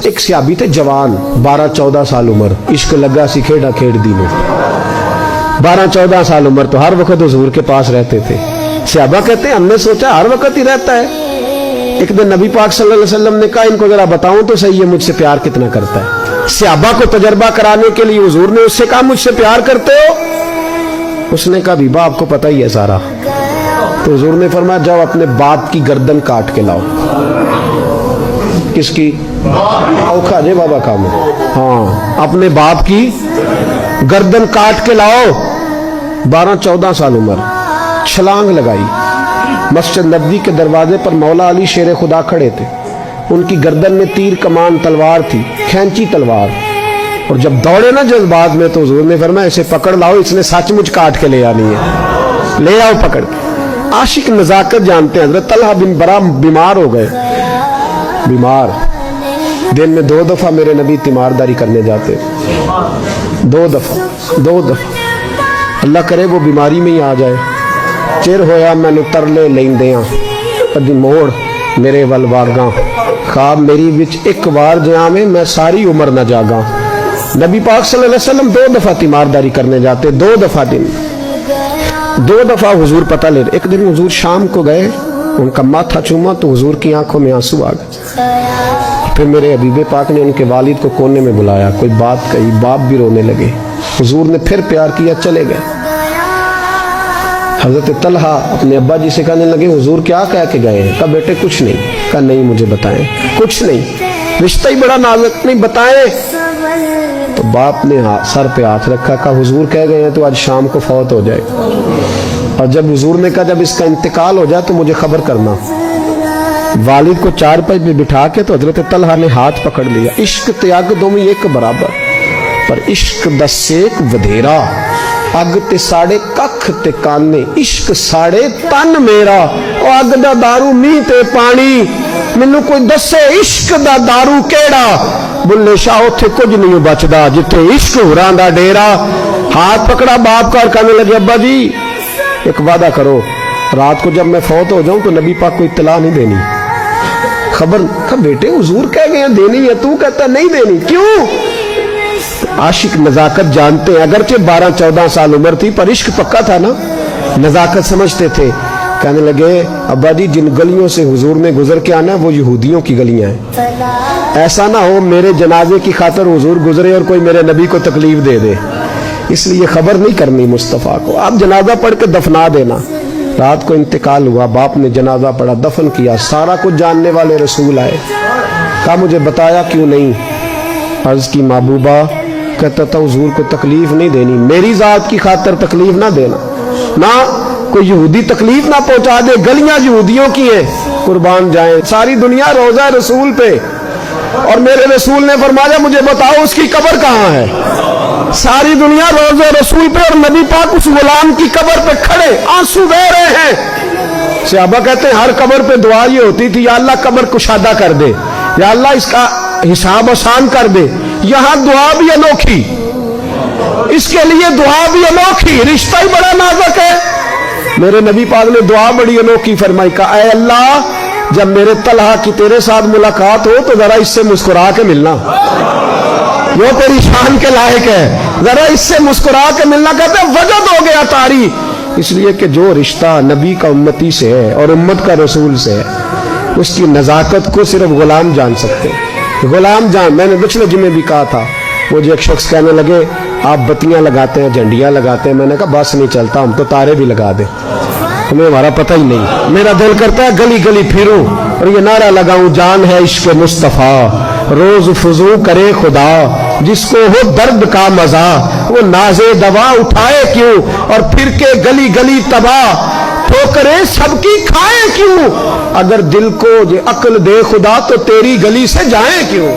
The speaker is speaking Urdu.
ایک صحابی تھے جوان 12-14 سال عمر, عشق لگا سی کھیڑا کھیڑ دی میں. 12-14 سال عمر تو ہر وقت حضور کے پاس رہتے تھے. صحابہ کہتے ہیں ہم نے سوچا ہر وقت ہی رہتا ہے. ایک دن نبی پاک صلی اللہ علیہ وسلم نے کہا ان کو ذرا بتاؤں تو صحیح ہے مجھ سے پیار کتنا کرتا ہے. صحابہ کو تجربہ کرانے کے لیے حضور نے اس سے کہا مجھ سے پیار کرتے ہو؟ اس نے کہا بھی باپ کو پتہ ہی ہے سارا. تو حضور نے فرمایا جاؤ اپنے باپ کی گردن کاٹ کے لاؤ. کس کی؟ اوکھا جے بابا کام ہے. ہاں اپنے باپ کی گردن کاٹ کے لاؤ. 12-14 سال عمر, چھلانگ لگائی. مسجد نبوی کے دروازے پر مولا علی شیر خدا کھڑے تھے. ان کی گردن میں تیر کمان تلوار تھی, کھینچی تلوار. اور جب دوڑے نا جذبات میں تو حضور نے فرمایا اسے پکڑ لاؤ, اس نے سچ مچ کاٹ کے لے آنی ہے. لے آؤ پکڑ کے. عاشق نزاکت جانتے ہیں. حضرت طلحہ بن برا بیمار ہو گئے. بیمار, دن میں 2 دفعہ میرے نبی تیمارداری کرنے جاتے. 2 دفعہ. اللہ کرے وہ بیماری میں ہی آ جائے. چر ہویا میں نے ترلے لیندیاں کدی موڑ میرے ول واگاں, خواب میری وچ ایک وار جہاں میں ساری عمر نہ جاگاں. نبی پاک صلی اللہ علیہ وسلم 2 دفعہ تیمارداری کرنے جاتے. 2 دفعہ دن, 2 دفعہ حضور پتہ لے. ایک دن حضور شام کو گئے, ان کا ماتھا چوما تو حضور کی آنکھوں میں آنسو آ گئے. پھر میرے حبیب پاک نے ان کے والد کو کونے میں بلایا, کوئی بات کہی, باپ بھی رونے لگے. حضور نے پھر پیار کیا, چلے گئے. حضرت طلحہ اپنے ابا جی سے کہنے لگے حضور کیا کہہ کے گئے ہیں؟ کہا بیٹے کچھ نہیں. کہا نہیں مجھے بتائیں. کچھ نہیں, رشتہ ہی بڑا نازک, نہیں بتائیں. تو باپ نے سر پہ ہاتھ رکھا, کہا حضور کہہ گئے ہیں تو آج شام کو فوت ہو جائے. اور جب حضور نے کہا جب اس کا انتقال ہو جائے تو مجھے خبر کرنا. والد کو چارپائی پہ بٹھا کے تو حضرت طلحہ نے ہاتھ پکڑ لیا. عشق تیاگ دو میں ایک برابر, پر عشق دا سیک ودھیرا. اگ تے ساڑے ککھ تے کانے, عشق ساڑے تن میرا. او اگ دا دارو می تے پانی, مینوں کوئی دسے عشق دا دارو کیڑا. بلے شاہ اوتھے کچھ نہیں بچدا جتھے عشق ہوراں دا ڈیرا. ہاتھ پکڑا باپ کا اور کہنے لگے ابا جی ایک وعدہ کرو, رات کو جب میں فوت ہو جاؤں تو نبی پاک کو اطلاع نہیں دینی. خبر کہ بیٹے حضور کہہ گئے ہیں دینی ہے, تو کہتا نہیں دینی, کیوں؟ عاشق نزاکت جانتے ہیں. اگرچہ 12-14 سال عمر تھی پر عشق پکا تھا نا, نزاکت سمجھتے تھے. کہنے لگے ابا جی جن گلیوں سے حضور نے گزر کے آنا وہ یہودیوں کی گلیاں ہیں. ایسا نہ ہو میرے جنازے کی خاطر حضور گزرے اور کوئی میرے نبی کو تکلیف دے دے, اس لیے خبر نہیں کرنی مصطفیٰ کو. آپ جنازہ پڑھ کے دفنا دینا. رات کو انتقال ہوا, باپ نے جنازہ پڑھا, دفن کیا. سارا کچھ جاننے والے رسول آئے. کہا مجھے بتایا کیوں نہیں؟ عرض کی محبوبہ, کہتا تھا حضور کو تکلیف نہیں دینی, میری ذات کی خاطر تکلیف نہ دینا, نہ کوئی یہودی تکلیف نہ پہنچا دے. گلیاں یہودیوں کی ہیں, قربان جائیں. ساری دنیا روضہ رسول پہ, اور میرے رسول نے فرمایا مجھے بتاؤ اس کی قبر کہاں ہے. ساری دنیا روضہ رسول پہ اور نبی پاک اس غلام کی قبر پہ کھڑے آنسو بہہ رہے ہیں. صحابہ کہتے ہیں ہر قبر پہ دعا یہ ہوتی تھی یا اللہ قبر کشادہ کر دے, یا اللہ اس کا حساب آسان کر دے. یہاں دعا بھی انوکھی, اس کے لیے دعا بھی انوکھی, رشتہ ہی بڑا نازک ہے. میرے نبی پاک نے دعا بڑی انوکھی فرمائی, کہا اے اللہ جب میرے طلحہ کی تیرے ساتھ ملاقات ہو تو ذرا اس سے مسکرا کے ملنا, وہ تیری شان کے لائق ہے, ذرا اس سے مسکرا کے ملنا. کہتے ہیں وجد ہو گیا طاری, اس لیے کہ جو رشتہ نبی کا امتی سے ہے اور امت کا رسول سے ہے اس کی نزاکت کو صرف غلام جان سکتے ہیں. غلام جان, میں نے پچھلے جمعے بھی کہا تھا, وہ جو ایک شخص کہنے لگے آپ بتیاں لگاتے ہیں, جھنڈیاں لگاتے ہیں. میں نے کہا بس نہیں چلتا, ہم تو تارے بھی لگا دیں, ہمیں ہمارا پتہ ہی نہیں. میرا دل کرتا ہے گلی گلی پھروں اور یہ نعرہ لگاؤں, جان ہے عشق مصطفیٰ روز فضو کرے خدا, جس کو ہو درد کا مزہ وہ ناز دوا اٹھائے کیوں, اور پھر کے گلی گلی تباہ ٹھوکریں سب کی کھائیں کیوں. اگر دل کو یہ عقل دے خدا تو تیری گلی سے جائیں کیوں.